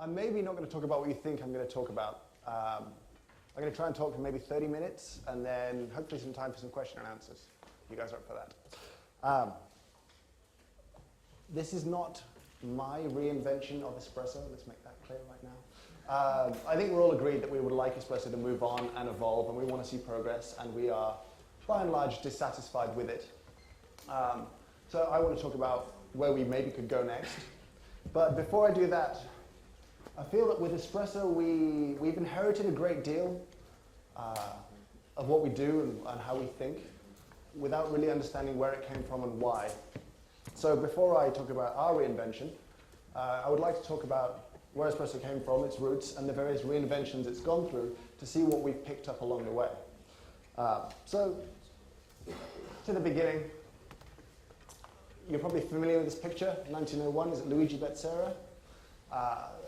I'm maybe not going to talk about what you think I'm going to talk about. I'm going to try and talk for maybe 30 minutes, and then hopefully some time for some question and answers. You guys are up for that. This is not my reinvention of espresso. Let's make that clear right now. I think we're all agreed that we would like espresso to move on and evolve, and we want to see progress, and we are, by and large, dissatisfied with it. So I want to talk about where we maybe could go next. But before I do that, I feel that with espresso, we've inherited a great deal of what we do and how we think without really understanding where it came from and why. So before I talk about our reinvention, I would like to talk about where espresso came from, its roots, and the various reinventions it's gone through to see what we've picked up along the way. So, to the beginning, you're probably familiar with this picture, 1901, is it Luigi Bezzera?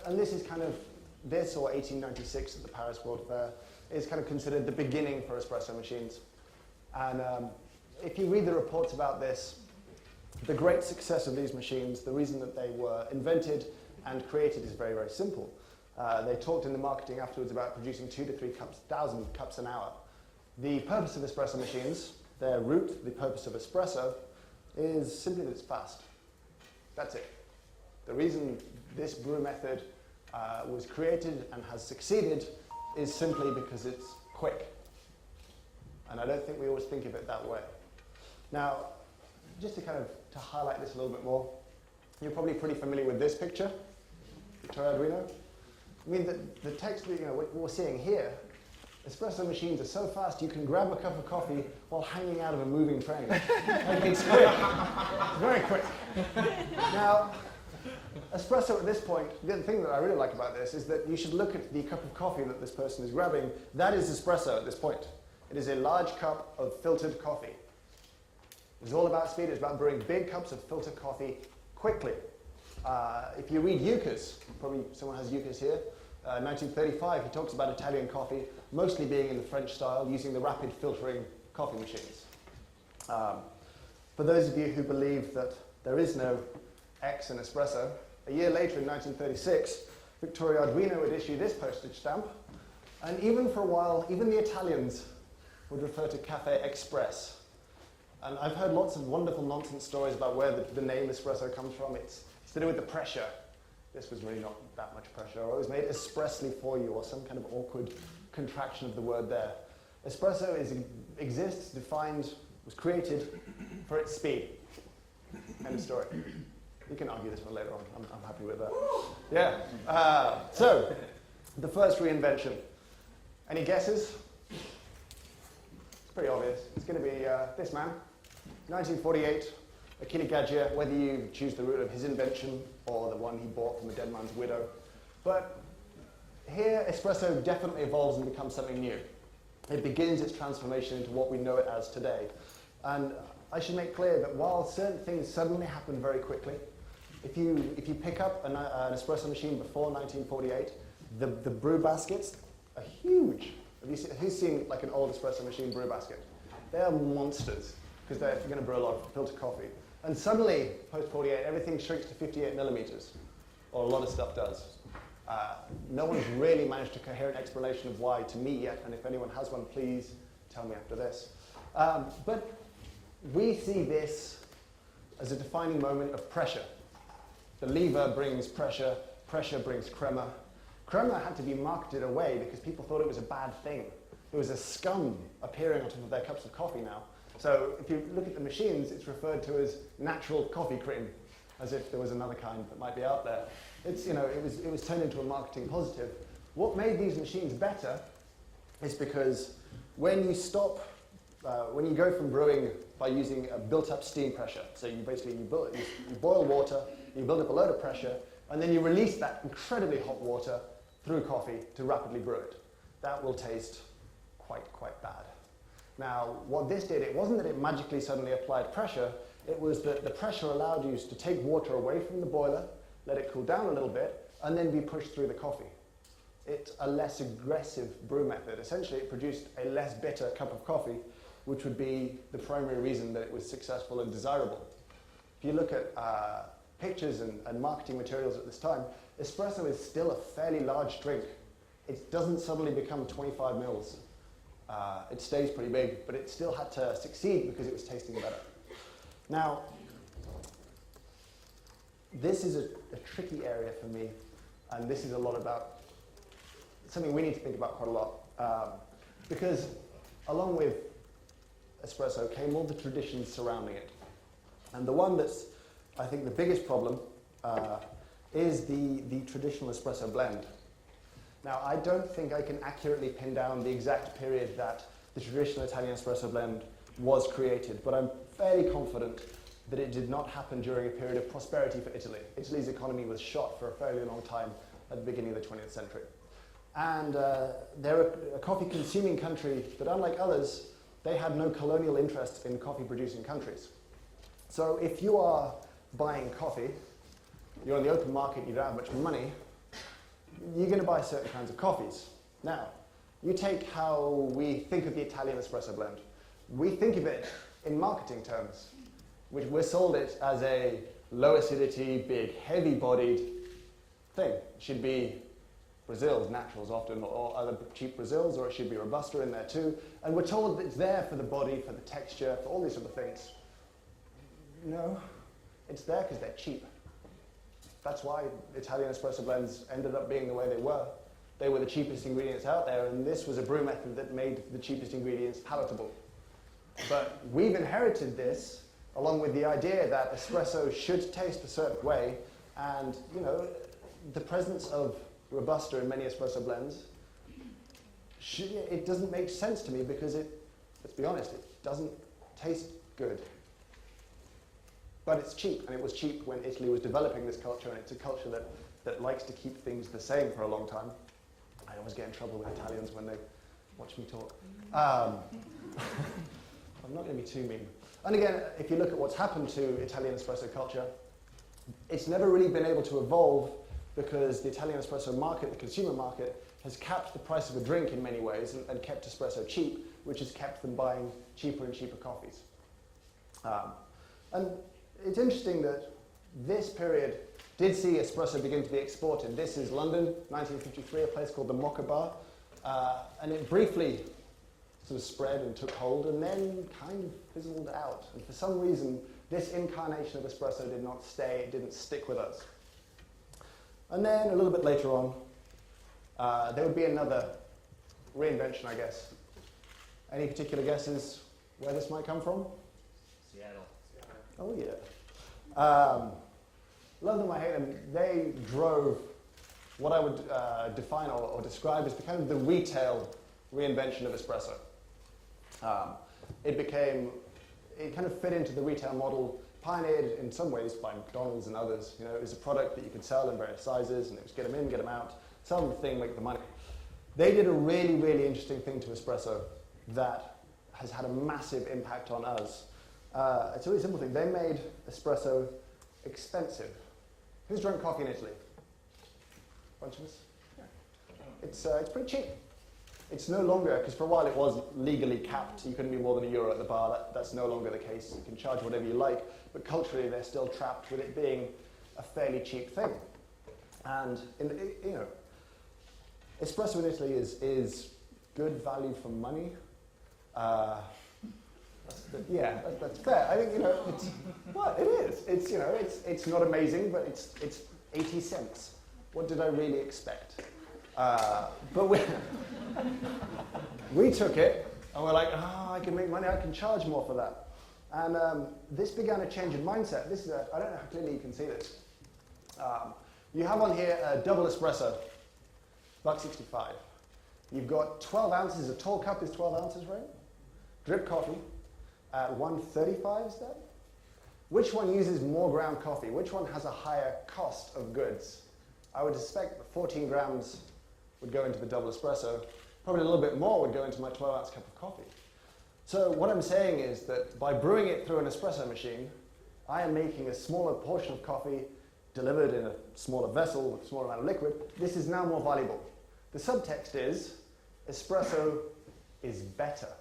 And this is kind of, this or 1896 at the Paris World Fair, is kind of considered the beginning for espresso machines. And if you read the reports about this, the great success of these machines, the reason that they were invented and created is very, very simple. They talked in the marketing afterwards about producing 2 to 3,000 cups an hour. The purpose of espresso machines, their root, the purpose of espresso, is simply that it's fast. That's it. The reason this brew method was created and has succeeded is simply because it's quick. And I don't think we always think of it that way. Now, just to highlight this a little bit more, you're probably pretty familiar with this picture, Vittorio Arduino. I mean, the text that what we're seeing here, espresso machines are so fast you can grab a cup of coffee while hanging out of a moving train. Like, it's quick, very quick. Now, espresso at this point, the thing that I really like about this is that you should look at the cup of coffee that this person is grabbing. That is espresso at this point. It is a large cup of filtered coffee. It's all about speed. It's about brewing big cups of filtered coffee quickly. If you read Eucas, probably someone has Eucas here, 1935, he talks about Italian coffee mostly being in the French style, using the rapid filtering coffee machines. For those of you who believe that there is no X in espresso, a year later in 1936, Vittorio Arduino would issue this postage stamp, and even for a while, even the Italians would refer to Cafe Express. And I've heard lots of wonderful nonsense stories about where the name espresso comes from. It's to do with the pressure. This was really not that much pressure. Or it was made expressly for you, or some kind of awkward contraction of the word there. Espresso exists, defined, was created for its speed. End of story. You can argue this one later on. I'm happy with that. Yeah. So, the first reinvention. Any guesses? It's pretty obvious. It's going to be this man. 1948, Achille Gaggia, whether you choose the route of his invention or the one he bought from a dead man's widow. But here, espresso definitely evolves and becomes something new. It begins its transformation into what we know it as today. And I should make clear that while certain things suddenly happen very quickly, if you pick up an espresso machine before 1948, the brew baskets are huge. Who's seen like an old espresso machine brew basket? They are monsters because they're going to brew a lot of filter coffee. And suddenly, post-48, everything shrinks to 58 millimeters, or a lot of stuff does. No one's really managed a coherent explanation of why to me yet, and if anyone has one, please tell me after this. But we see this as a defining moment of pressure. The lever brings pressure, pressure brings crema. Crema had to be marketed away because people thought it was a bad thing. There was a scum appearing on top of their cups of coffee now. So if you look at the machines, it's referred to as natural coffee cream, as if there was another kind that might be out there. It's, it was turned into a marketing positive. What made these machines better is because when you stop, when you go from brewing by using a built-up steam pressure, so you boil water, you build up a load of pressure, and then you release that incredibly hot water through coffee to rapidly brew it. That will taste quite bad. Now, what this did, it wasn't that it magically suddenly applied pressure, it was that the pressure allowed you to take water away from the boiler, let it cool down a little bit, and then be pushed through the coffee. It's a less aggressive brew method. Essentially, it produced a less bitter cup of coffee, which would be the primary reason that it was successful and desirable. If you look at pictures and marketing materials at this time, espresso is still a fairly large drink. It doesn't suddenly become 25 mils. It stays pretty big, but it still had to succeed because it was tasting better. Now, this is a tricky area for me, and this is a lot about something we need to think about quite a lot, because along with espresso came all the traditions surrounding it. And the one that's, I think, the biggest problem is the traditional espresso blend. Now, I don't think I can accurately pin down the exact period that the traditional Italian espresso blend was created, but I'm fairly confident that it did not happen during a period of prosperity for Italy. Italy's economy was shot for a fairly long time at the beginning of the 20th century. And they're a coffee-consuming country, but unlike others, they had no colonial interest in coffee-producing countries. So if you are buying coffee, you're on the open market, you don't have much money, you're going to buy certain kinds of coffees. Now, you take how we think of the Italian espresso blend. We think of it in marketing terms, which we're sold it as a low acidity, big, heavy-bodied thing. It should be Brazil's naturals often, or other cheap Brazils, or it should be Robusta in there too. And we're told that it's there for the body, for the texture, for all these sort of things. No, it's there because they're cheap. That's why Italian espresso blends ended up being the way they were. They were the cheapest ingredients out there, and this was a brew method that made the cheapest ingredients palatable. But we've inherited this, along with the idea that espresso should taste a certain way, and the presence of Robusta in many espresso blends, it doesn't make sense to me because let's be honest, it doesn't taste good. But it's cheap, and it was cheap when Italy was developing this culture, and it's a culture that likes to keep things the same for a long time. I always get in trouble with Italians when they watch me talk. I'm not going to be too mean. And again, if you look at what's happened to Italian espresso culture, it's never really been able to evolve because the Italian espresso market, the consumer market, has capped the price of a drink in many ways and kept espresso cheap, which has kept them buying cheaper and cheaper coffees. And it's interesting that this period did see espresso begin to be exported. This is London, 1953, a place called the Mocha Bar. And it briefly sort of spread and took hold and then kind of fizzled out. And for some reason, this incarnation of espresso did not stay, it didn't stick with us. And then a little bit later on, there would be another reinvention, I guess. Any particular guesses where this might come from? Seattle. Oh, yeah. Love them, I hate them. They drove what I would define or describe as the kind of the retail reinvention of espresso. It kind of fit into the retail model, pioneered in some ways by McDonald's and others. It was a product that you could sell in various sizes, and it was get them in, get them out, sell the thing, make the money. They did a really, really interesting thing to espresso that has had a massive impact on us. It's a really simple thing. They made espresso expensive. Who's drunk coffee in Italy? A bunch of us? Yeah. It's pretty cheap. It's no longer, because for a while it was legally capped. You couldn't be more than €1 at the bar. That's no longer the case. You can charge whatever you like. But culturally, they're still trapped with it being a fairly cheap thing. And espresso in Italy is good value for money. That's fair. I think it is. It's not amazing, but it's 80 cents. What did I really expect? But we took it and we're like, I can make money. I can charge more for that. And this began a change in mindset. I don't know how clearly you can see this. You have on here a double espresso, $1.65. You've got 12 ounces. A tall cup is 12 ounces, right? Drip coffee. 135 is that? Which one uses more ground coffee? Which one has a higher cost of goods? I would suspect that 14 grams would go into the double espresso. Probably a little bit more would go into my 12-ounce cup of coffee. So what I'm saying is that by brewing it through an espresso machine, I am making a smaller portion of coffee delivered in a smaller vessel with a smaller amount of liquid. This is now more valuable. The subtext is espresso is better,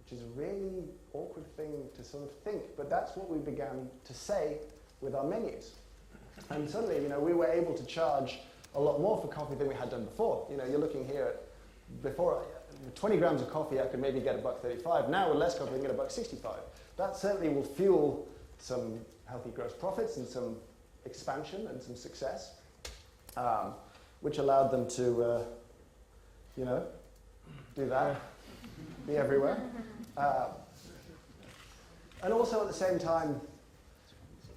which is a really awkward thing to sort of think, but that's what we began to say with our menus. And suddenly, we were able to charge a lot more for coffee than we had done before. You're looking here at, before, 20 grams of coffee, I could maybe get $1.35. Now, with less coffee, I can get $1.65. That certainly will fuel some healthy gross profits and some expansion and some success, which allowed them to, do that, be everywhere. And also at the same time,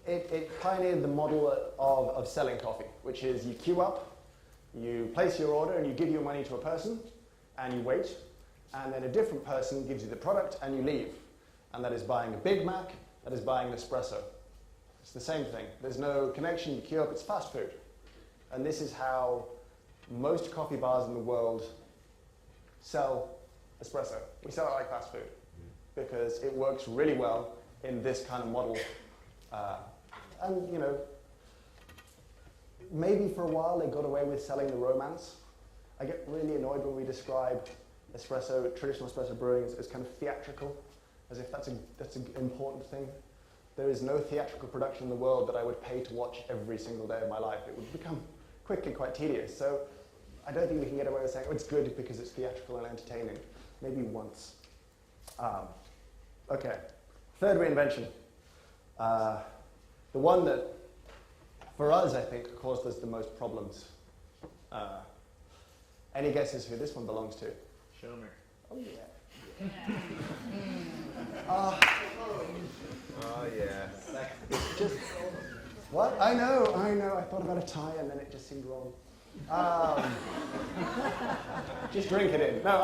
it pioneered the model of selling coffee, which is you queue up, you place your order, and you give your money to a person, and you wait, and then a different person gives you the product, and you leave. And that is buying a Big Mac, that is buying an espresso. It's the same thing. There's no connection, you queue up, it's fast food. And this is how most coffee bars in the world sell espresso. We sell it like fast food because it works really well in this kind of model. And maybe for a while they got away with selling the romance. I get really annoyed when we describe espresso, traditional espresso brewing as kind of theatrical, as if that's an important thing. There is no theatrical production in the world that I would pay to watch every single day of my life. It would become quickly quite tedious. So I don't think we can get away with saying, oh, it's good because it's theatrical and entertaining. Maybe once. Okay, third reinvention. The one that, for us, I think, caused us the most problems. Any guesses who this one belongs to? Shomer. Oh, yeah. Oh, yeah. It's just, what? I know. I thought about a tie and then it just seemed wrong. Just drink it in. No,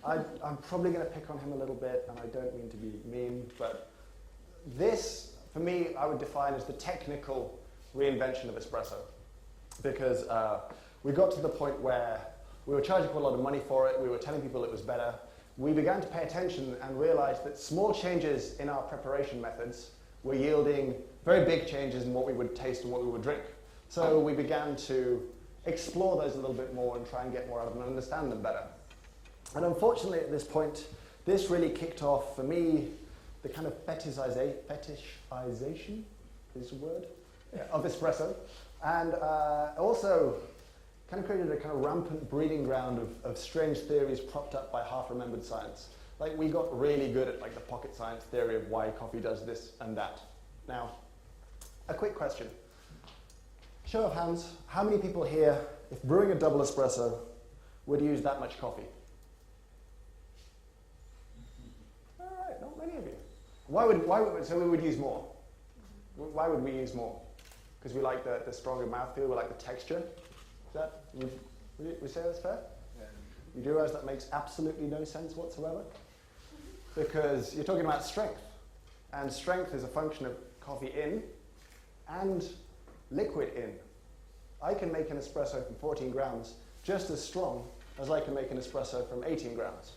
I'm probably going to pick on him a little bit, and I don't mean to be mean, but this, for me, I would define as the technical reinvention of espresso. Because we got to the point where we were charging quite a lot of money for it, we were telling people it was better. We began to pay attention and realized that small changes in our preparation methods were yielding very big changes in what we would taste and what we would drink. So we began to explore those a little bit more and try and get more out of them and understand them better. And unfortunately at this point, this really kicked off, for me, the kind of fetishization, is a word? Yeah, of espresso. And also kind of created a kind of rampant breeding ground of strange theories propped up by half-remembered science. Like, we got really good at like the pocket science theory of why coffee does this and that. Now, a quick question. Show of hands, how many people here, if brewing a double espresso, would use that much coffee? All right, not many of you. So we would use more. Why would we use more? Because we like the stronger mouthfeel, we like the texture. Would you say that's fair? Yeah. You do realize that makes absolutely no sense whatsoever? Because you're talking about strength. And strength is a function of coffee in and liquid in. I can make an espresso from 14 grams just as strong as I can make an espresso from 18 grams.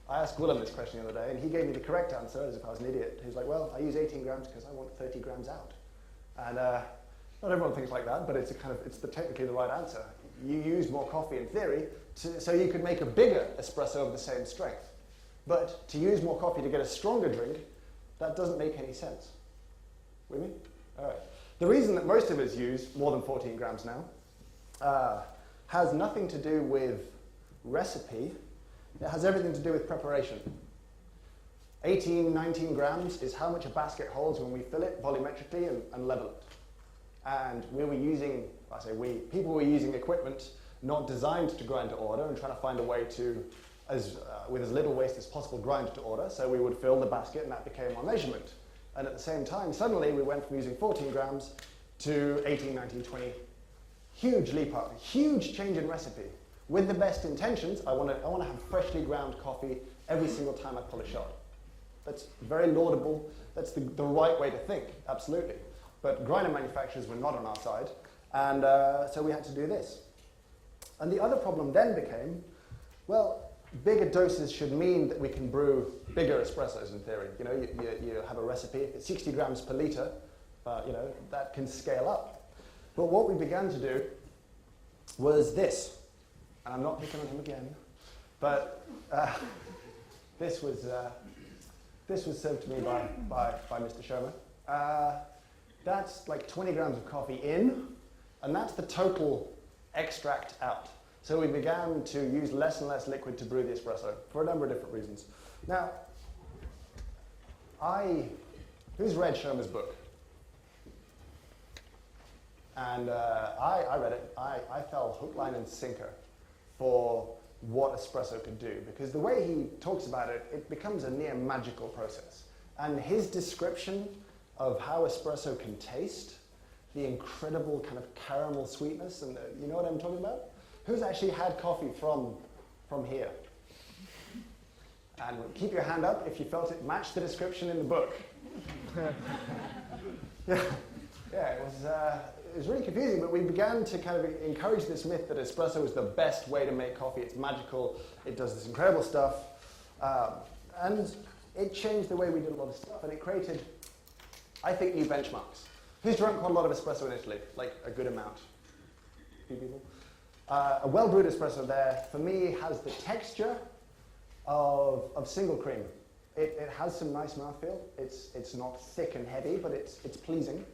I asked Willem this question the other day, and he gave me the correct answer, as if I was an idiot. He was like, well, I use 18 grams because I want 30 grams out. And not everyone thinks like that, but it's technically the right answer. You use more coffee in theory, so you could make a bigger espresso of the same strength. But to use more coffee to get a stronger drink, that doesn't make any sense. With me? All right. The reason that most of us use more than 14 grams now has nothing to do with recipe. It has everything to do with preparation. 18, 19 grams is how much a basket holds when we fill it volumetrically and level it. And we were using, people were using equipment not designed to grind to order and trying to find a way to, with as little waste as possible, grind to order. So we would fill the basket and that became our measurement. And at the same time, suddenly we went from using 14 grams to 18, 19, 20. Huge leap up, huge change in recipe. With the best intentions, I want to have freshly ground coffee every single time I pull a shot. That's very laudable. That's the right way to think, absolutely. But grinder manufacturers were not on our side, and so we had to do this. And the other problem then became, well, bigger doses should mean that we can brew bigger espressos in theory. You have a recipe, if it's 60 grams per litre, that can scale up. But what we began to do was this, and I'm not picking on him again, but this was served to me by Mr. Shomer. That's like 20 grams of coffee in, and that's the total extract out. So we began to use less and less liquid to brew the espresso for a number of different reasons. Now, who's read Schomer's book? And I read it. I fell hook, line, and sinker for what espresso could do, because the way he talks about it, it becomes a near magical process. And his description of how espresso can taste, the incredible kind of caramel sweetness, and you know what I'm talking about? Who's actually had coffee from here? And keep your hand up if you felt it matched the description in the book. Yeah, it was really confusing, but we began to kind of encourage this myth that espresso is the best way to make coffee. It's magical, it does this incredible stuff, and it changed the way we did a lot of stuff, and it created, I think, new benchmarks. Who's drunk quite a lot of espresso in Italy? Like a good amount? A few people? A well-brewed espresso there, for me, has the texture of single cream. It has some nice mouthfeel. It's not thick and heavy, but it's pleasing.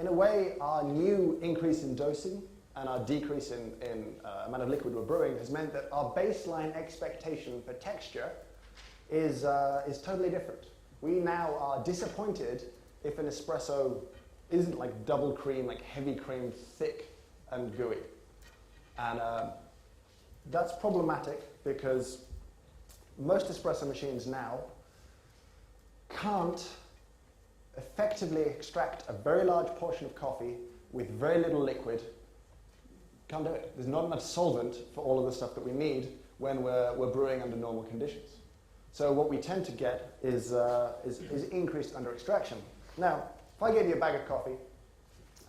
In a way, our new increase in dosing and our decrease in amount of liquid we're brewing has meant that our baseline expectation for texture is totally different. We now are disappointed if an espresso isn't like double cream, like heavy cream, thick and gooey. And that's problematic because most espresso machines now can't effectively extract a very large portion of coffee with very little liquid. Can't do it. There's not enough solvent for all of the stuff that we need when we're brewing under normal conditions. So what we tend to get is increased under extraction. Now, if I gave you a bag of coffee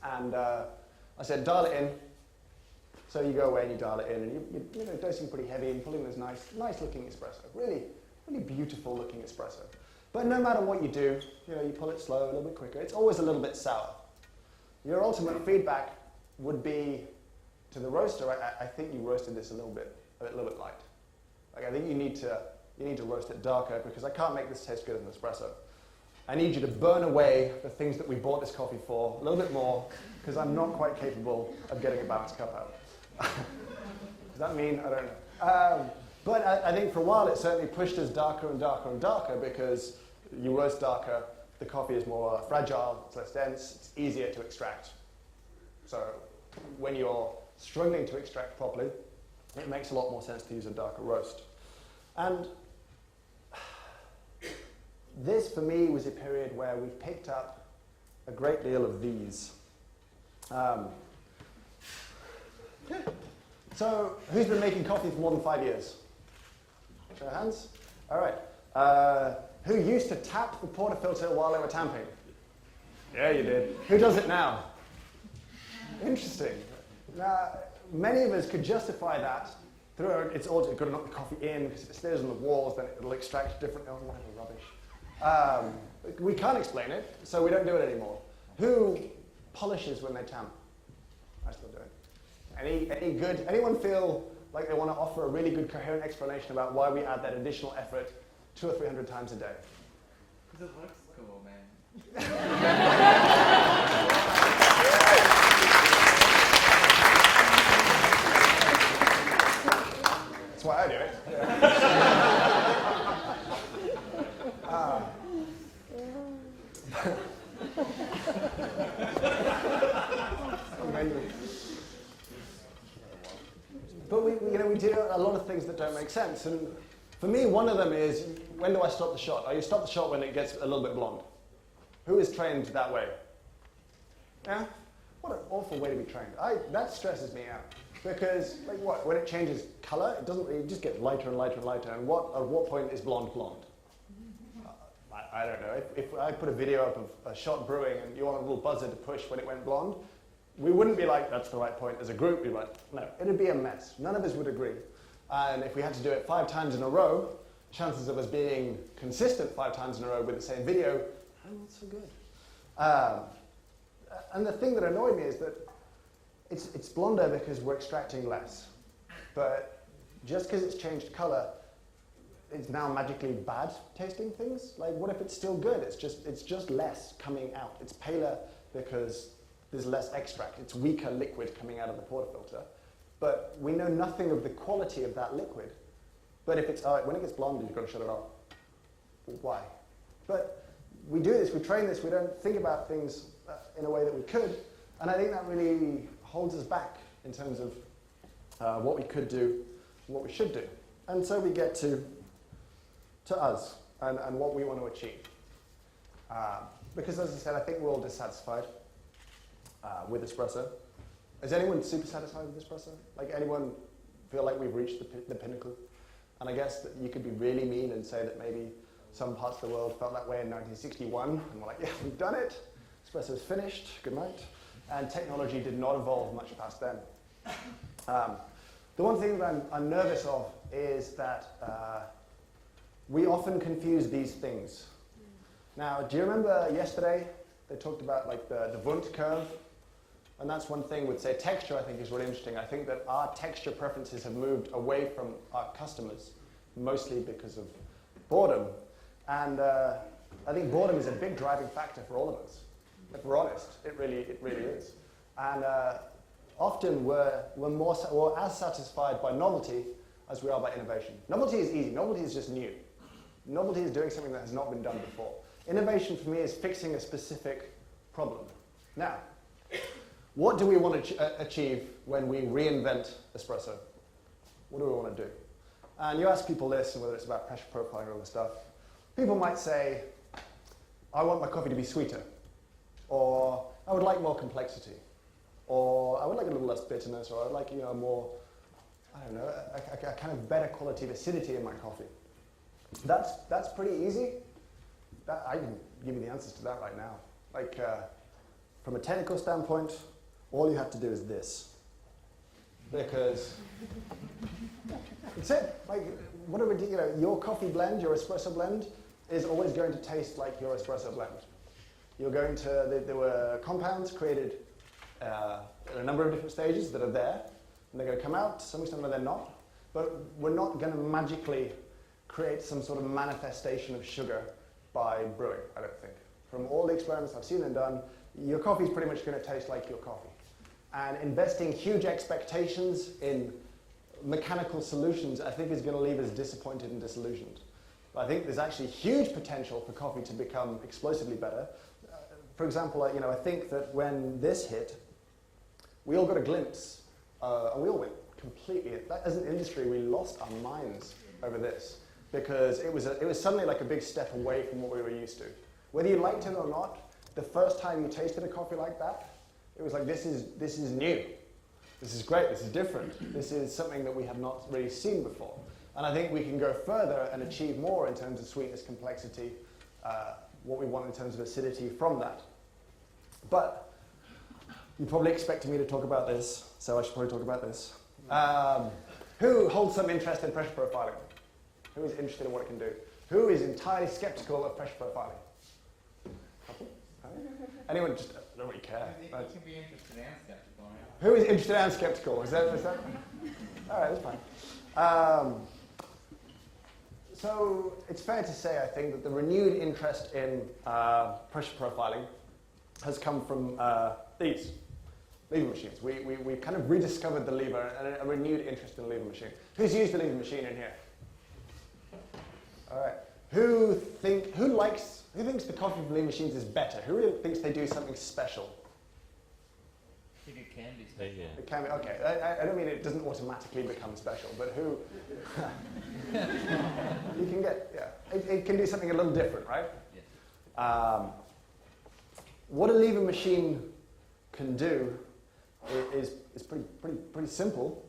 and I said dial it in, so you go away and you dial it in and you're dosing pretty heavy and pulling this nice looking espresso, really beautiful looking espresso. But no matter what you do, you pull it slow, a little bit quicker, it's always a little bit sour. Your ultimate feedback would be to the roaster, I think you roasted this a little bit light. Like I think you need to roast it darker because I can't make this taste good as an espresso. I need you to burn away the things that we bought this coffee for a little bit more because I'm not quite capable of getting a balanced cup out. Does that mean? I don't know. But I think for a while it certainly pushed us darker and darker and darker because you roast darker, the coffee is more fragile, it's less dense, it's easier to extract. So when you're struggling to extract properly, it makes a lot more sense to use a darker roast. And this, for me, was a period where we picked up a great deal of these. So, who's been making coffee for more than 5 years? Show of hands. All right. Who used to tap the portafilter while they were tamping? Yeah, you did. Who does it now? Interesting. Now, many of us could justify that through it's all got to knock the coffee in because if it stays on the walls, then it'll extract different. Oh, whatever rubbish. We can't explain it, so we don't do it anymore. Who polishes when they tamp? I still do it. Any good? Anyone feel like they want to offer a really good, coherent explanation about why we add that additional effort 200 or 300 times a day? Because it looks cool, man. That's why I do it. Amazing. But we do a lot of things that don't make sense. And for me, one of them is, when do I stop the shot? You stop the shot when it gets a little bit blonde. Who is trained that way? Yeah? What an awful way to be trained. That stresses me out. Because, like what, when it changes color, it just gets lighter and lighter and lighter. And at what point is blonde blonde? I don't know. If I put a video up of a shot brewing and you want a little buzzer to push when it went blonde, we wouldn't be like, that's the right point. As a group, we'd be like, no, it'd be a mess. None of us would agree. And if we had to do it 5 times in a row, chances of us being consistent 5 times in a row with the same video are not so good. And the thing that annoyed me is that it's blonder because we're extracting less. But just because it's changed color, it's now magically bad tasting things? Like, what if it's still good? It's just less coming out. It's paler because there's less extract. It's weaker liquid coming out of the portafilter. But we know nothing of the quality of that liquid. But if it's, when it gets blonde, you've got to shut it off. Why? But we do this, we train this, we don't think about things in a way that we could. And I think that really holds us back in terms of what we could do, what we should do. And so we get to us and what we want to achieve. Because as I said, I think we're all dissatisfied with espresso. Is anyone super satisfied with espresso? Like, anyone feel like we've reached the pinnacle? And I guess that you could be really mean and say that maybe some parts of the world felt that way in 1961, and we're like, yeah, we've done it. Espresso's finished, good night. And technology did not evolve much past then. The one thing that I'm nervous of is that we often confuse these things. Now, do you remember yesterday they talked about like the Wundt curve? And that's one thing with, say, texture I think is really interesting. I think that our texture preferences have moved away from our customers, mostly because of boredom. And I think boredom is a big driving factor for all of us. If we're honest, it really is. And often we're as satisfied by novelty as we are by innovation. Novelty is easy. Novelty is just new. Novelty is doing something that has not been done before. Innovation for me is fixing a specific problem. Now, what do we want to achieve when we reinvent espresso? What do we want to do? And you ask people this, and whether it's about pressure profiling or other stuff, people might say, I want my coffee to be sweeter, or I would like more complexity, or I would like a little less bitterness, or I would like, you know, more, I don't know, a kind of better quality of acidity in my coffee. That's pretty easy. I can give you the answers to that right now. Like, from a technical standpoint, all you have to do is this. Because it's it. Like, what a ridiculous, your coffee blend, your espresso blend, is always going to taste like your espresso blend. You're going to, there were compounds created in a number of different stages that are there, and they're going to come out, to some extent they're not, but we're not going to magically create some sort of manifestation of sugar by brewing, I don't think. From all the experiments I've seen and done, your coffee is pretty much going to taste like your coffee. And investing huge expectations in mechanical solutions, I think, is going to leave us disappointed and disillusioned. But I think there's actually huge potential for coffee to become explosively better. For example, I think that when this hit, we all got a glimpse, and we all went completely, as an industry, we lost our minds over this, because it was suddenly like a big step away from what we were used to. Whether you liked it or not, the first time you tasted a coffee like that, it was like, this is new. This is great, this is different. This is something that we have not really seen before. And I think we can go further and achieve more in terms of sweetness, complexity, what we want in terms of acidity from that. But you probably expected me to talk about this, so I should probably talk about this. Who holds some interest in pressure profiling? Who is interested in what it can do? Who is entirely skeptical of pressure profiling? Anyone? Just I don't really care. You can be interested and skeptical, right? Who is interested and skeptical? Is that? All right, that's fine. So it's fair to say, I think, that the renewed interest in pressure profiling has come from these lever machines. We kind of rediscovered the lever and a renewed interest in the lever machine. Who's used the lever machine in here? All right. Who thinks the coffee from lever machines is better? Who really thinks they do something special? I think it can be special. Yeah. It can be, okay. I don't mean it doesn't automatically become special, but who? You can get, yeah. It can do something a little different, right? Yeah. What a lever machine can do is pretty simple.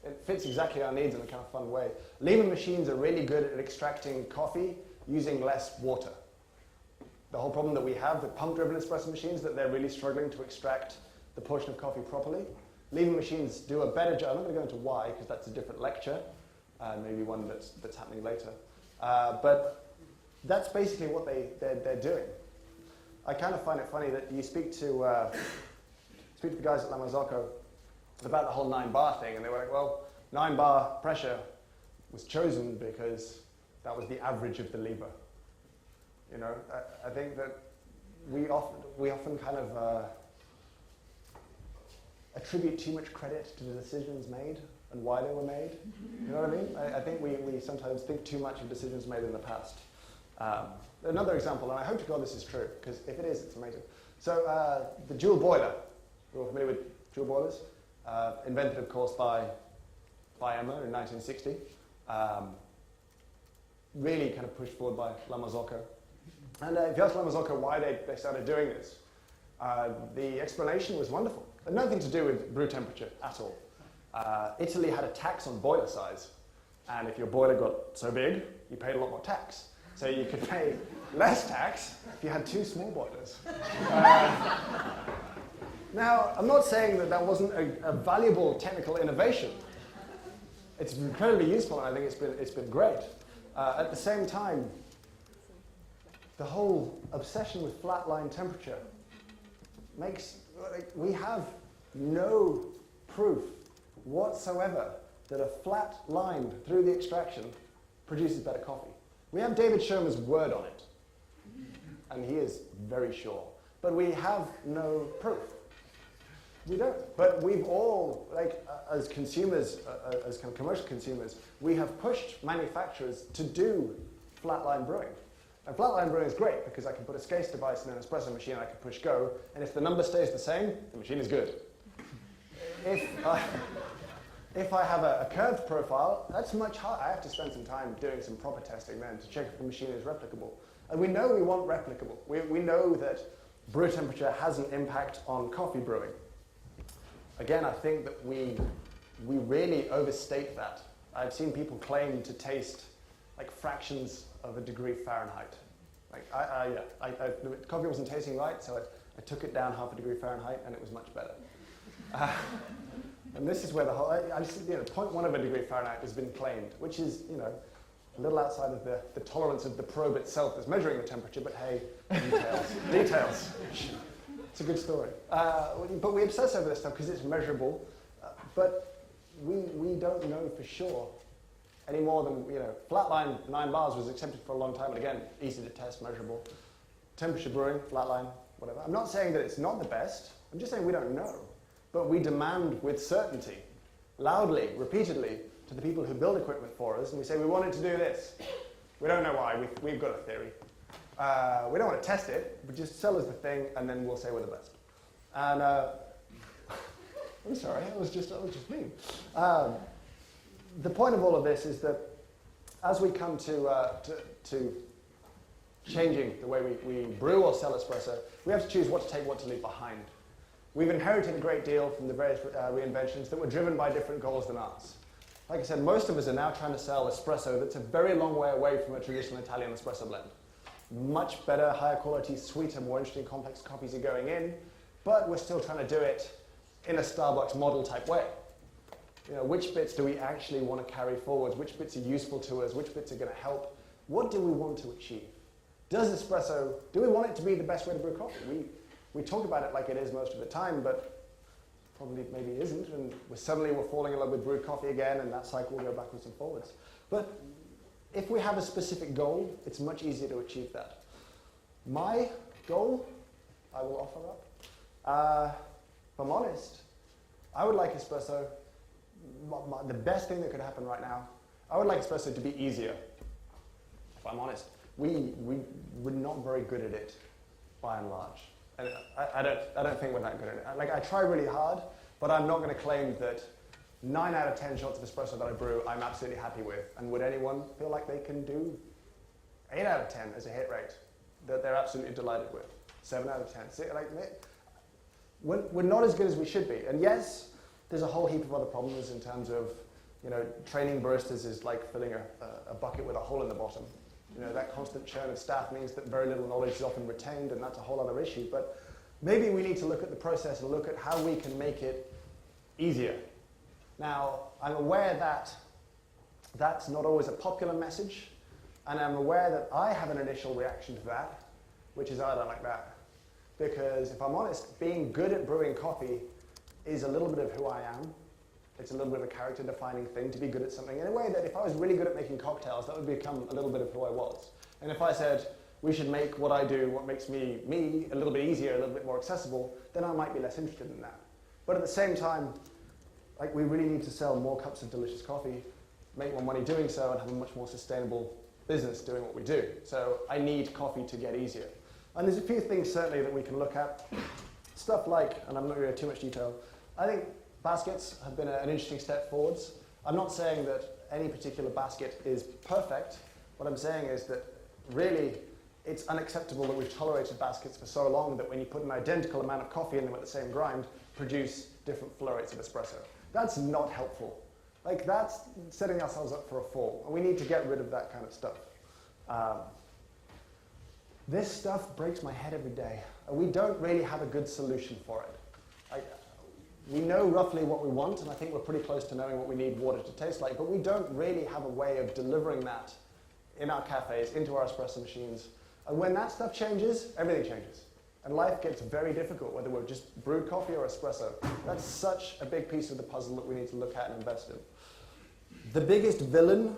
It fits exactly our needs in a kind of fun way. Lever machines are really good at extracting coffee using less water. The whole problem that we have with pump-driven espresso machines, that they're really struggling to extract the portion of coffee properly. Lever machines do a better job. I'm not going to go into why, because that's a different lecture, maybe one that's happening later. But that's basically what they're doing. I kind of find it funny that you speak to the guys at La Marzocco about the whole 9 bar thing, and they were like, well, 9 bar pressure was chosen because that was the average of the lever. You know, I think that we often kind of attribute too much credit to the decisions made and why they were made. You know what I mean? I think we sometimes think too much of decisions made in the past. Another example, and I hope to God this is true, because if it is, it's amazing. So the dual boiler, you're all familiar with dual boilers? Invented, of course, by Emma in 1960. Really kind of pushed forward by La Marzocco. And if you ask La Marzocco why they started doing this, the explanation was wonderful. It had nothing to do with brew temperature at all. Italy had a tax on boiler size, and if your boiler got so big, you paid a lot more tax. So you could pay less tax if you had two small boilers. Now, I'm not saying that that wasn't a valuable technical innovation. It's incredibly useful, and I think it's been great. At the same time, the whole obsession with flat line temperature makes, we have no proof whatsoever that a flat line through the extraction produces better coffee. We have David Shermer's word on it, and he is very sure. But we have no proof. We don't. But we've all, as consumers, as kind of commercial consumers, we have pushed manufacturers to do flatline brewing. And flatline brewing is great because I can put a SCASE device in an espresso machine and I can push go, and if the number stays the same, the machine is good. If I have a curved profile, that's much harder. I have to spend some time doing some proper testing then to check if the machine is replicable. And we know we want replicable. We know that brew temperature has an impact on coffee brewing. Again, I think that we really overstate that. I've seen people claim to taste like fractions of a degree Fahrenheit. Coffee wasn't tasting right, so I took it down half a degree Fahrenheit, and it was much better. And this is where the whole, 0.1 of a degree Fahrenheit has been claimed, which is, a little outside of the tolerance of the probe itself that's measuring the temperature, but hey, details. It's a good story. But we obsess over this stuff because it's measurable, but we don't know for sure any more than, flatline 9 bars was accepted for a long time, and again, easy to test, measurable. Temperature brewing, flatline, whatever. I'm not saying that it's not the best, I'm just saying we don't know. But we demand with certainty, loudly, repeatedly, to the people who build equipment for us, and we say, we want it to do this. We don't know why, we've got a theory. We don't want to test it, but just sell us the thing, and then we'll say we're the best. And I'm sorry, that was just me. The point of all of this is that as we come to changing the way we brew or sell espresso, we have to choose what to take, what to leave behind. We've inherited a great deal from the various reinventions that were driven by different goals than ours. Like I said, most of us are now trying to sell espresso that's a very long way away from a traditional Italian espresso blend. Much better, higher quality, sweeter, more interesting, complex coffees are going in, but we're still trying to do it in a Starbucks model type way. Which bits do we actually want to carry forward? Which bits are useful to us? Which bits are going to help? What do we want to achieve? Do we want it to be the best way to brew coffee? We talk about it like it is most of the time, but probably maybe isn't, and we're falling in love with brewed coffee again, and that cycle will go backwards and forwards. But if we have a specific goal, it's much easier to achieve that. My goal, I will offer up. If I'm honest, I would like espresso, the best thing that could happen right now, I would like espresso to be easier. If I'm honest, we're not very good at it, by and large. I don't think we're that good at it. I try really hard, but I'm not going to claim that 9 out of 10 shots of espresso that I brew, I'm absolutely happy with. And would anyone feel like they can do 8 out of 10 as a hit rate that they're absolutely delighted with? 7 out of 10. We're not as good as we should be. And yes, there's a whole heap of other problems in terms of, training baristas is like filling a bucket with a hole in the bottom. That constant churn of staff means that very little knowledge is often retained, and that's a whole other issue. But maybe we need to look at the process and look at how we can make it easier. Now, I'm aware that that's not always a popular message, and I'm aware that I have an initial reaction to that, which is, I don't like that. Because if I'm honest, being good at brewing coffee is a little bit of who I am. It's a little bit of a character-defining thing to be good at something in a way that if I was really good at making cocktails, that would become a little bit of who I was. And if I said, we should make what I do, what makes me, a little bit easier, a little bit more accessible, then I might be less interested in that. But at the same time, like, we really need to sell more cups of delicious coffee, make more money doing so, and have a much more sustainable business doing what we do. So I need coffee to get easier. And there's a few things certainly that we can look at. Stuff like, and I'm not going to go into too much detail, I think baskets have been an interesting step forwards. I'm not saying that any particular basket is perfect. What I'm saying is that really it's unacceptable that we've tolerated baskets for so long that when you put an identical amount of coffee in them at the same grind, produce different flow rates of espresso. That's not helpful. Like, that's setting ourselves up for a fall. And we need to get rid of that kind of stuff. This stuff breaks my head every day. We don't really have a good solution for it. We know roughly what we want, and I think we're pretty close to knowing what we need water to taste like, but we don't really have a way of delivering that in our cafes, into our espresso machines. And when that stuff changes, everything changes. And life gets very difficult, whether we're just brewed coffee or espresso. That's such a big piece of the puzzle that we need to look at and invest in. The biggest villain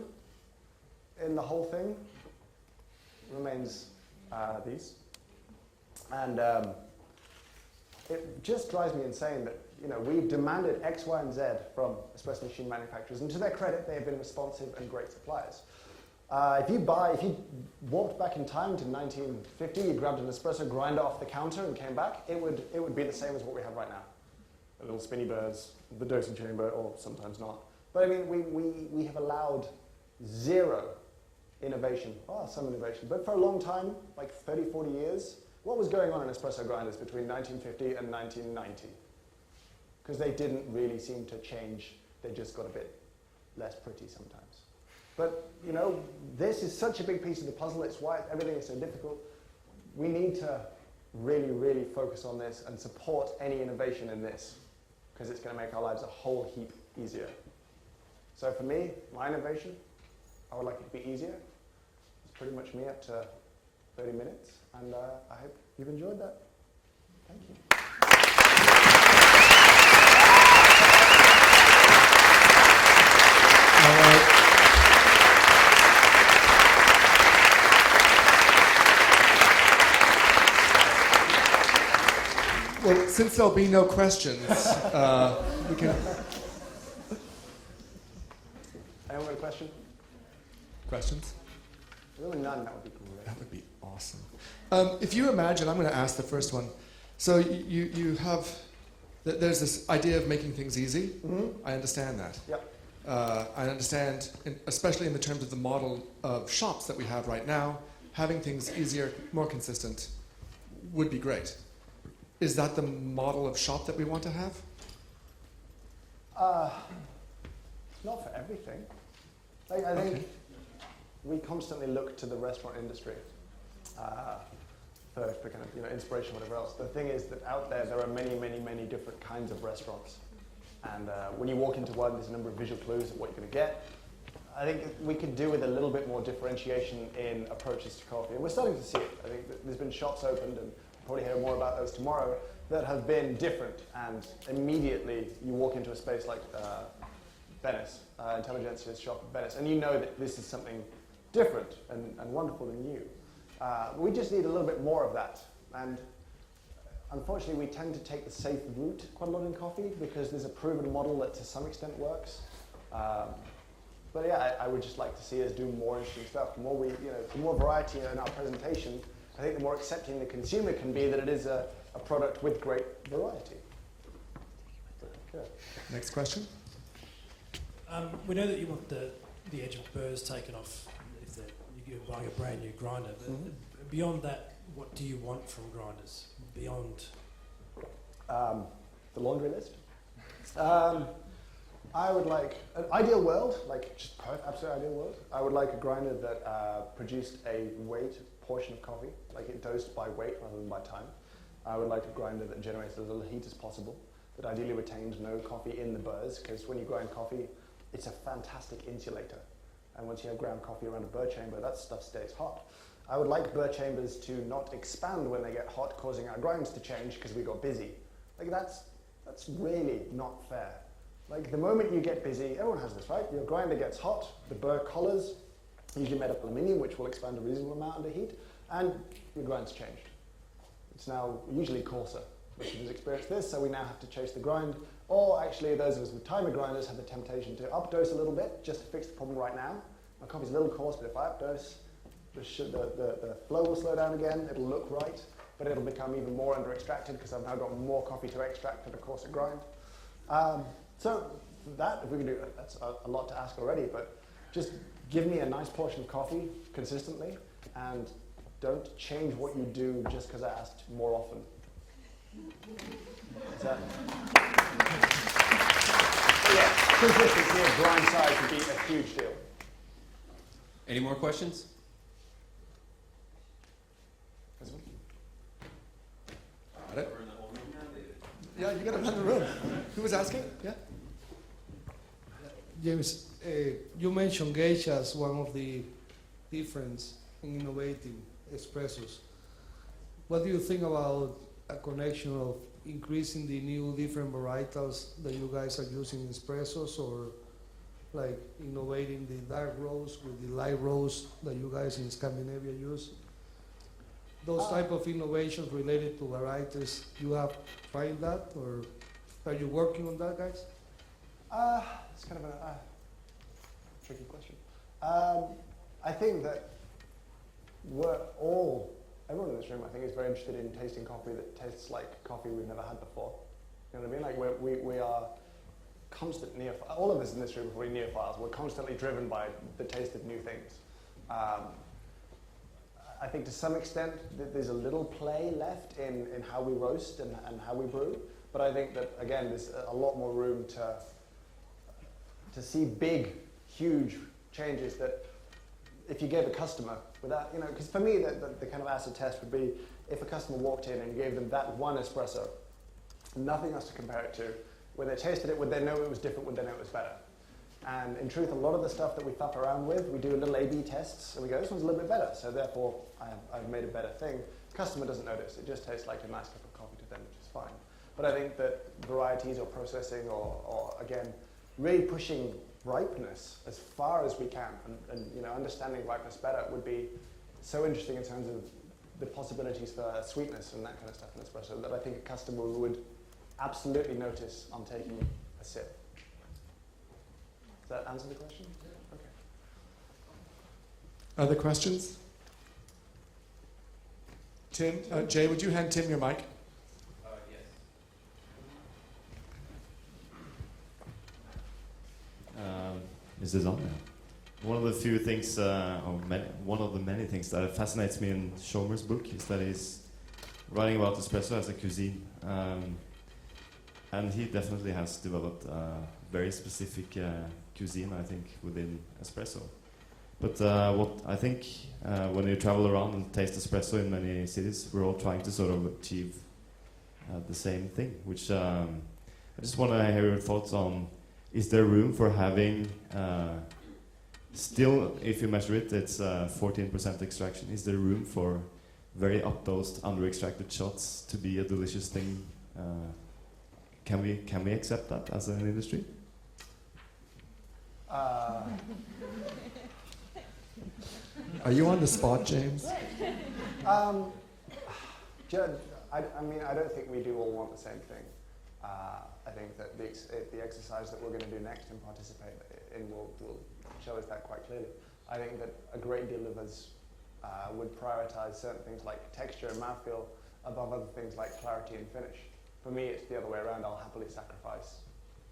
in the whole thing remains these. And it just drives me insane that, you know, we've demanded X, Y, and Z from espresso machine manufacturers, and to their credit, they have been responsive and great suppliers. If you walked back in time to 1950, you grabbed an espresso grinder off the counter and came back, it would be the same as what we have right now. The little spinny burrs, the dosing chamber, or sometimes not. But I mean, we have allowed zero innovation, some innovation, but for a long time, like 30, 40 years, what was going on in espresso grinders between 1950 and 1990? Because they didn't really seem to change, they just got a bit less pretty sometimes. But, you know, this is such a big piece of the puzzle, it's why everything is so difficult. We need to really, really focus on this and support any innovation in this, because it's going to make our lives a whole heap easier. So for me, my innovation, I would like it to be easier. It's pretty much me up to 30 minutes, and I hope you've enjoyed that. Thank you. Well, since there'll be no questions, we can... Anyone got a question? Questions? If there were none, that would be great. That would be awesome. If you imagine, I'm going to ask the first one. So you have, there's this idea of making things easy. Mm-hmm. I understand that. Yep. I understand, especially in the terms of the model of shops that we have right now, having things easier, more consistent would be great. Is that the model of shop that we want to have? Not for everything. I think we constantly look to the restaurant industry for kind of inspiration, whatever else. The thing is that out there are many, many, many different kinds of restaurants. And when you walk into one, there's a number of visual clues of what you're going to get. I think we could do with a little bit more differentiation in approaches to coffee. And we're starting to see it. I think that there's been shops opened, and we'll probably hear more about those tomorrow, that have been different. And immediately you walk into a space like Venice, Intelligentsia's shop at Venice, and you know that this is something different and wonderful and new. We just need a little bit more of that. And unfortunately, we tend to take the safe route quite a lot in coffee because there's a proven model that to some extent works. But yeah, I would just like to see us do more interesting stuff. The more variety in our presentation, I think the more accepting the consumer can be that it is a product with great variety. Good. Next question. We know that you want the edge of burrs taken off if you're buying a brand new grinder. But beyond that, what do you want from grinders? Beyond the laundry list. I would like an ideal world, like just absolute ideal world. I would like a grinder that produced a weight portion of coffee, like it dosed by weight rather than by time. I would like a grinder that generates as little heat as possible, that ideally retains no coffee in the burrs, because when you grind coffee, it's a fantastic insulator. And once you have ground coffee around a burr chamber, that stuff stays hot. I would like burr chambers to not expand when they get hot, causing our grinds to change because we got busy. Like that's really not fair. Like the moment you get busy, everyone has this, right? Your grinder gets hot, the burr collars, usually made of aluminium, which will expand a reasonable amount under heat, and your grind's changed. It's now usually coarser. Most of us experience this, so we now have to chase the grind. Or actually, those of us with timer grinders have the temptation to updose a little bit just to fix the problem right now. My coffee's a little coarse, but if I updose, the flow will slow down again, it'll look right, but it'll become even more under-extracted because I've now got more coffee to extract at a coarser grind. So that, if we can do that, that's a lot to ask already, but just give me a nice portion of coffee consistently, and don't change what you do just because I asked more often. Is that? So yeah, consistency of grind size would be a huge deal. Any more questions? Got it? Yeah, you got to run the room. Who was asking? Yeah? James, you mentioned Gaggia as one of the difference in innovating espressos. What do you think about a connection of increasing the new different varietals that you guys are using in espressos, or like innovating the dark roast with the light roast that you guys in Scandinavia use? Those type of innovations related to varieties, you have tried that, or are you working on that, guys? It's kind of a tricky question. I think that everyone in this room, I think, is very interested in tasting coffee that tastes like coffee we've never had before. You know what I mean? Like we are constant neophiles. All of us in this room are probably neophiles. We're constantly driven by the taste of new things. I think to some extent there's a little play left in how we roast and how we brew, but I think that, again, there's a lot more room to see big, huge changes that if you gave a customer without, you know, because for me the kind of acid test would be if a customer walked in and you gave them that one espresso, nothing else to compare it to, when they tasted it, would they know it was different, would they know it was better? And in truth, a lot of the stuff that we faff around with, we do a little A/B tests, and we go, this one's a little bit better, so therefore I've made a better thing. Customer doesn't notice, it just tastes like a nice cup of coffee to them, which is fine. But I think that varieties or processing or again, really pushing ripeness as far as we can and you know, understanding ripeness better would be so interesting in terms of the possibilities for sweetness and that kind of stuff in espresso that I think a customer would absolutely notice on taking a sip. Does that answer the question? Yeah. Okay. Other questions? Tim, Jay, would you hand Tim your mic? Yes. Is this on now? One of the few things, one of the many things that fascinates me in Schomer's book is that he's writing about espresso as a cuisine. And he definitely has developed a very specific cuisine, I think, within espresso. But what I think when you travel around and taste espresso in many cities, we're all trying to sort of achieve the same thing, which I just want to hear your thoughts on. Is there room for having, still, if you measure it, it's 14% extraction. Is there room for very updosed, under-extracted shots to be a delicious thing? Can we accept that as an industry? Are you on the spot, James? Judd, I mean, I don't think we do all want the same thing. I think that the exercise that we're going to do next and participate in will show us that quite clearly. I think that a great deal of us would prioritize certain things like texture and mouthfeel above other things like clarity and finish. For me, it's the other way around. I'll happily sacrifice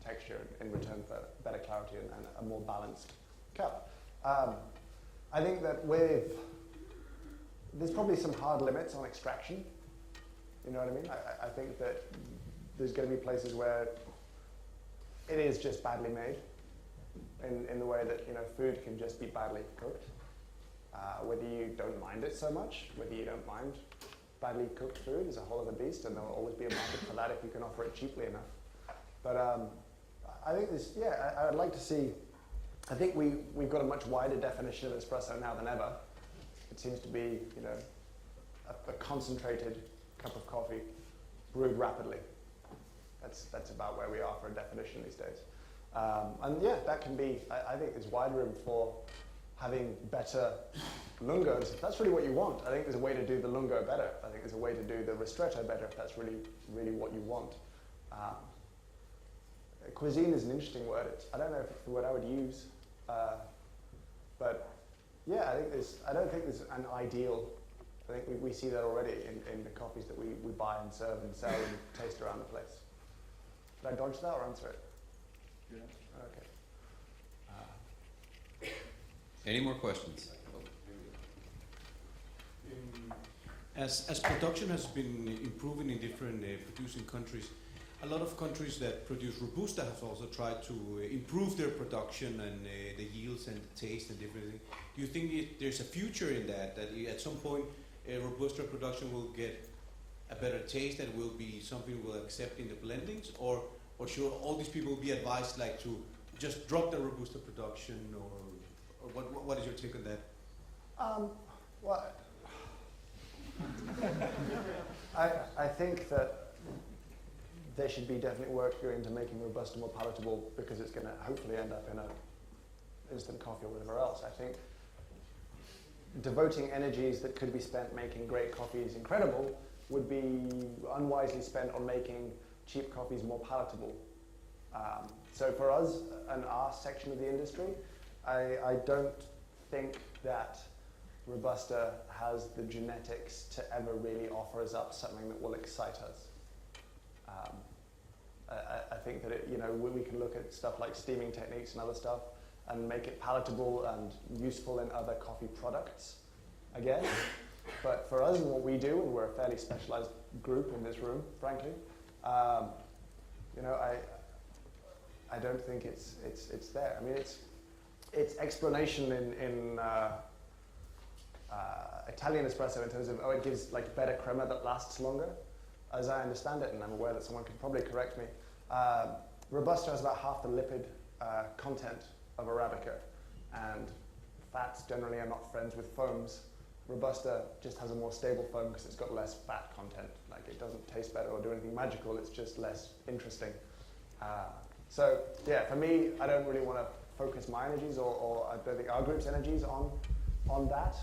texture in return for better clarity and a more balanced cup. I think that there's probably some hard limits on extraction. You know what I mean? I think that there's going to be places where it is just badly made in the way that, you know, food can just be badly cooked. Whether you don't mind it so much, whether you don't mind badly cooked food is a whole other beast, and there will always be a market for that if you can offer it cheaply enough. But I think this, yeah, I'd like to see, I think we've got a much wider definition of espresso now than ever. It seems to be, you know, a concentrated cup of coffee brewed rapidly. That's about where we are for a definition these days. And yeah, that can be, I think there's wide room for having better lungos. If that's really what you want, I think there's a way to do the lungo better. I think there's a way to do the ristretto better if that's really, really what you want. Cuisine is an interesting word. I don't know if it's the word I would use, but yeah, I don't think there's an ideal. I think we see that already in the coffees that we buy and serve and sell and taste around the place. Did I dodge that or answer it? Yeah. Okay. Any more questions? As production has been improving in different producing countries, a lot of countries that produce Robusta have also tried to improve their production and the yields and the taste and different things. Do you think there's a future in that at some point Robusta production will get a better taste that will be something we'll accept in the blendings, or should all these people be advised like to just drop the Robusta production, or what is your take on that? Well, I think that there should be definitely work going into making Robusta more palatable, because it's going to hopefully end up in an instant coffee or whatever else. I think devoting energies that could be spent making great coffees incredible would be unwisely spent on making cheap coffees more palatable. So for us and our section of the industry, I don't think that Robusta has the genetics to ever really offer us up something that will excite us. I think that we can look at stuff like steaming techniques and other stuff and make it palatable and useful in other coffee products again. But for us and what we do, and we're a fairly specialized group in this room, frankly, I don't think it's there. I mean, it's explanation in Italian espresso in terms of, it gives like better crema that lasts longer, as I understand it, and I'm aware that someone could probably correct me. Robusta has about half the lipid content of Arabica, and fats generally are not friends with foams. Robusta just has a more stable foam because it's got less fat content. Like, it doesn't taste better or do anything magical, it's just less interesting. So yeah, for me, I don't really want to focus my energies or I don't think our group's energies on that.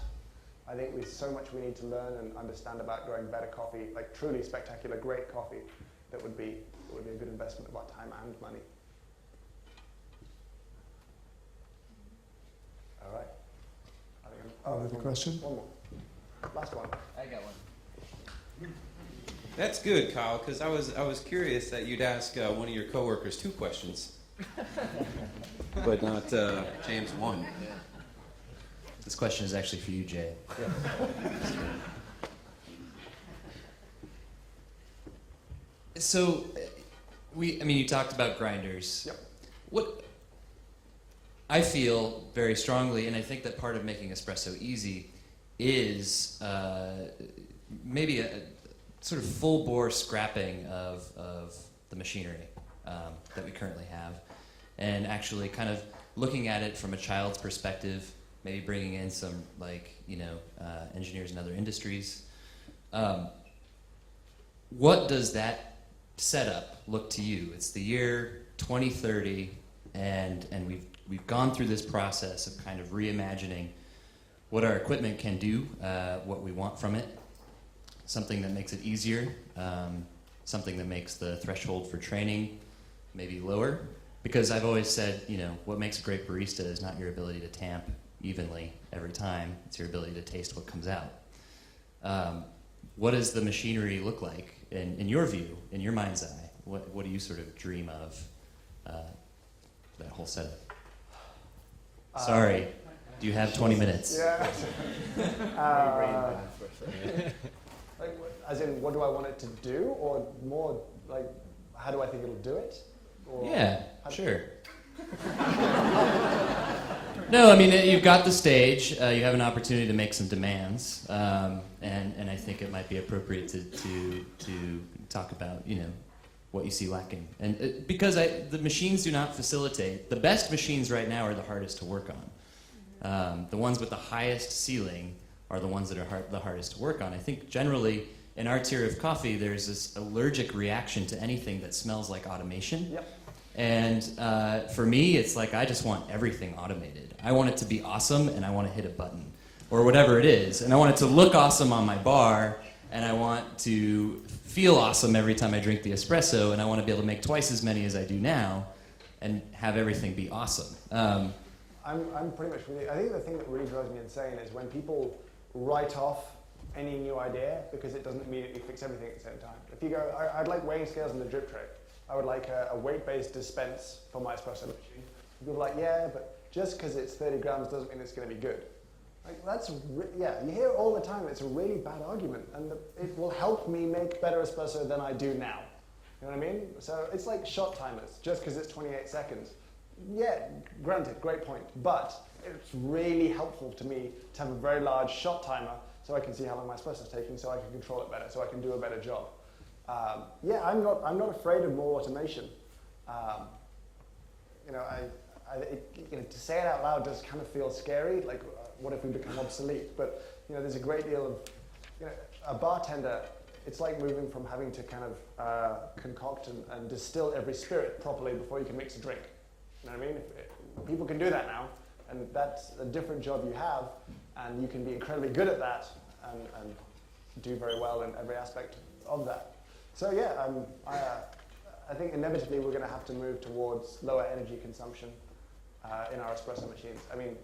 I think there's so much we need to learn and understand about growing better coffee, like truly spectacular, great coffee, that would be a good investment of our time and money. All right. Another question? One more. Last one. I got one. That's good, Kyle, because I was curious that you'd ask one of your coworkers 2 questions, but not James 1. Yeah. This question is actually for you, Jay. Yeah. So, you talked about grinders. Yep. What I feel very strongly, and I think that part of making espresso easy is maybe a sort of full-bore scrapping of the machinery that we currently have, and actually kind of looking at it from a child's perspective, maybe bringing in some engineers in other industries. What does that setup look to you? It's the year 2030, and we've gone through this process of kind of reimagining what our equipment can do, what we want from it, something that makes it easier, something that makes the threshold for training maybe lower. Because I've always said, what makes a great barista is not your ability to tamp evenly every time, it's your ability to taste what comes out. What does the machinery look like in your view, in your mind's eye? What do you sort of dream of that whole setup? Sorry, do you have 20 minutes? Yeah. Like, as in, what do I want it to do, or more like, how do I think it'll do it? Or Yeah, sure. No, you've got the stage. You have an opportunity to make some demands, and I think it might be appropriate to talk about what you see lacking, and because the machines do not facilitate. The best machines right now are the hardest to work on. The ones with the highest ceiling are the ones that are the hardest to work on. I think generally in our tier of coffee, there's this allergic reaction to anything that smells like automation. Yep. And for me, it's like I just want everything automated. I want it to be awesome, and I want to hit a button, or whatever it is. And I want it to look awesome on my bar, and I want to feel awesome every time I drink the espresso, and I want to be able to make twice as many as I do now, and have everything be awesome. I'm pretty much with you. I think the thing that really drives me insane is when people write off any new idea because it doesn't immediately fix everything at the same time. If you go, I'd like weighing scales in the drip tray. I would like a weight-based dispense for my espresso machine. People are like, yeah, but just because it's 30 grams doesn't mean it's going to be good. Like, that's, yeah, you hear it all the time. It's a really bad argument, and it will help me make better espresso than I do now. You know what I mean? So it's like shot timers, just because it's 28 seconds. Yeah, granted, great point, but it's really helpful to me to have a very large shot timer so I can see how long my espresso is taking, so I can control it better, so I can do a better job. Yeah, I'm not afraid of more automation. You know, to say it out loud does kind of feel scary. Like, what if we become obsolete? But you know, there's a great deal of, you know, a bartender. It's like moving from having to kind of concoct and distill every spirit properly before you can mix a drink. You know what I mean? People can do that now, and that's a different job you have, and you can be incredibly good at that and do very well in every aspect of that. So yeah, I think inevitably we're going to have to move towards lower energy consumption in our espresso machines. I mean,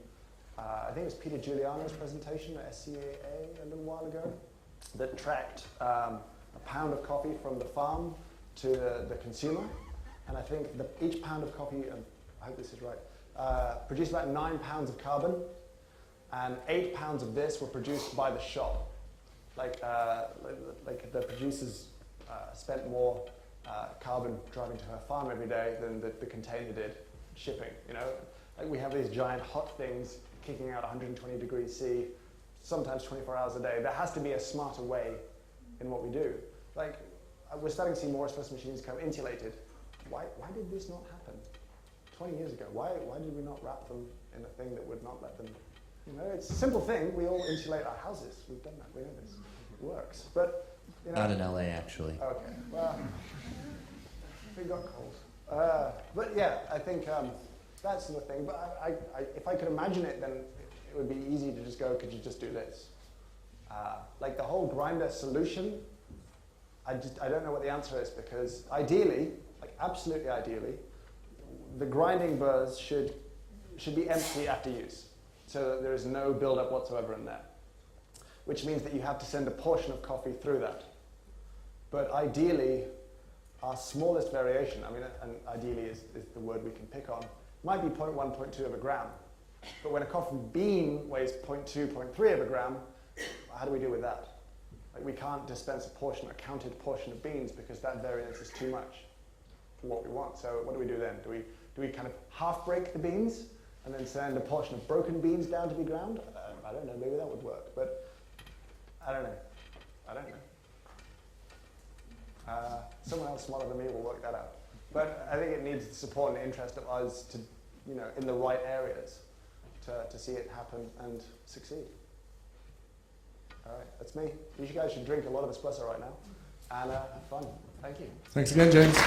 I think it was Peter Giuliano's presentation at SCAA a little while ago that tracked a pound of coffee from the farm to the consumer. And I think each pound of coffee, I hope this is right, produced about 9 pounds of carbon, and 8 pounds of this were produced by the shop. Like the producers spent more carbon driving to her farm every day than the container did shipping. You know, like we have these giant hot things kicking out 120 degrees C, sometimes 24 hours a day. There has to be a smarter way in what we do. Like, we're starting to see more espresso machines come insulated. Why did this not happen 20 years ago? Why did we not wrap them in a thing that would not let them, you know, it's a simple thing. We all insulate our houses. We've done that. We know this. It works. But, you know. Not in LA, actually. Okay. Well, we got cold. But yeah, I think that's the thing. But if I could imagine it, then it would be easy to just go, could you just do this? Like the whole grinder solution, I don't know what the answer is, because ideally, like absolutely ideally, the grinding burrs should be empty after use, so that there is no buildup whatsoever in there, which means that you have to send a portion of coffee through that. But ideally, our smallest variation, I mean, and ideally is the word we can pick on, might be 0.1, 0.2 of a gram. But when a coffee bean weighs 0.2, 0.3 of a gram, how do we deal with that? Like, we can't dispense a counted portion of beans because that variance is too much for what we want. So what do we do then? Do we kind of half break the beans and then send a portion of broken beans down to be ground? I don't know, maybe that would work, but I don't know. Someone else smarter than me will work that out. But I think it needs the support and interest of us to, you know, in the right areas to see it happen and succeed. All right, that's me. You guys should drink a lot of espresso right now and have fun. Thank you. Thanks again, James.